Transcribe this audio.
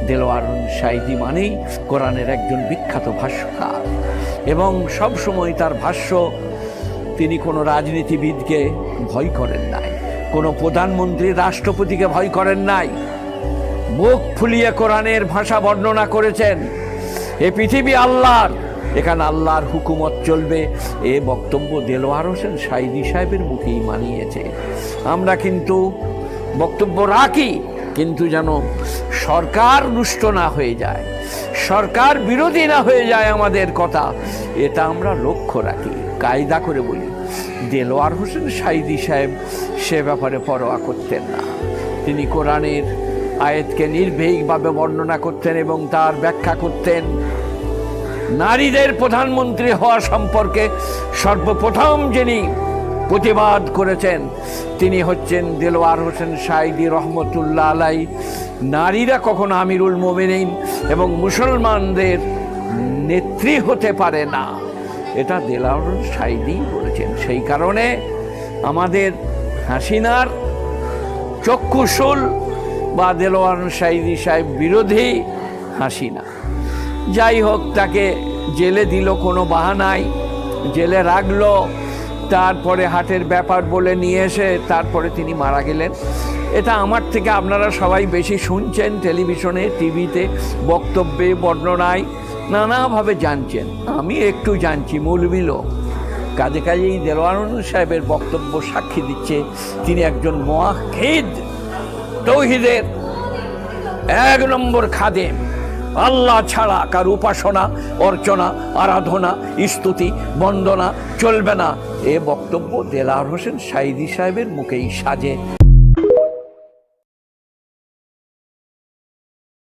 দেলোয়ার সাঈদী মানেই কোরআনের একজন বিখ্যাত ভাষ্যকার, এবং সব সময় তার ভাষ্য, তিনি কোনো রাজনীতিবিদকে ভয় করেন নাই, কোনো প্রধানমন্ত্রী রাষ্ট্রপতিকে ভয় করেন নাই, বুক ফুলিয়ে কোরআনের ভাষা বর্ণনা করেছেন। এ পৃথিবী আল্লাহর, এখানে আল্লাহর হুকুমত চলবে, এ বক্তব্য দেলোয়ার হোসেন সাঈদী সাহেবের মুখেই মানিয়েছে। আমরা কিন্তু বক্তব্য রাখি, কিন্তু যেন সরকার রুষ্ট না হয়ে যায়, সরকার বিরোধী না হয়ে যায় আমাদের কথা, এটা আমরা লক্ষ্য রাখি, কায়দা করে বলি। দেলোয়ার হোসেন সাঈদী সাহেব সে ব্যাপারে পরোয়া করতেন না। তিনি কোরআনের আয়াতকে নির্ভীকভাবে বর্ণনা করতেন এবং তার ব্যাখ্যা করতেন। নারীদের প্রধানমন্ত্রী হওয়া সম্পর্কে সর্বপ্রথম যিনি প্রতিবাদ করেছেন তিনি হচ্ছেন দেলোয়ার হোসেন সাঈদী রহমতুল্লাহ আলাই। নারীরা কখনো আমিরুল মোমিনিন এবং মুসলমানদের নেত্রী হতে পারে না, এটা দেলোয়ার হোসেন সাঈদী বলেছেন। সেই কারণে আমাদের হাসিনার চক্ষুশূল বা দেলোয়ার সাঈদী সাহেব বিরোধী হাসিনা। যাই হোক, তাকে জেলে দিল কোনো বাহানায়, জেলে রাখলো, তারপরে হাটের ব্যাপার বলে নিয়ে এসে তারপরে তিনি মারা গেলেন। এটা আমার থেকে আপনারা সবাই বেশি শুনছেন, টেলিভিশনে, টিভিতে, বক্তব্যে, বর্ণনায় নানাভাবে জানছেন। আমি একটু জানছি, মৌলবি লোক, কাজেই দেলোয়ার হোসেন সাহেবের বক্তব্য সাক্ষী দিচ্ছে তিনি একজন মুওয়াহ্হিদ, তৌহিদের 1 নম্বর খাদেম। আল্লাহ ছাড়া কার উপাসনা, অর্চনা, আরাধনা, স্তুতি, বন্দনা চলবে না, এ বক্তব্য দেলোয়ার হোসেন সাঈদী সাহেবের মুখেই সাজে।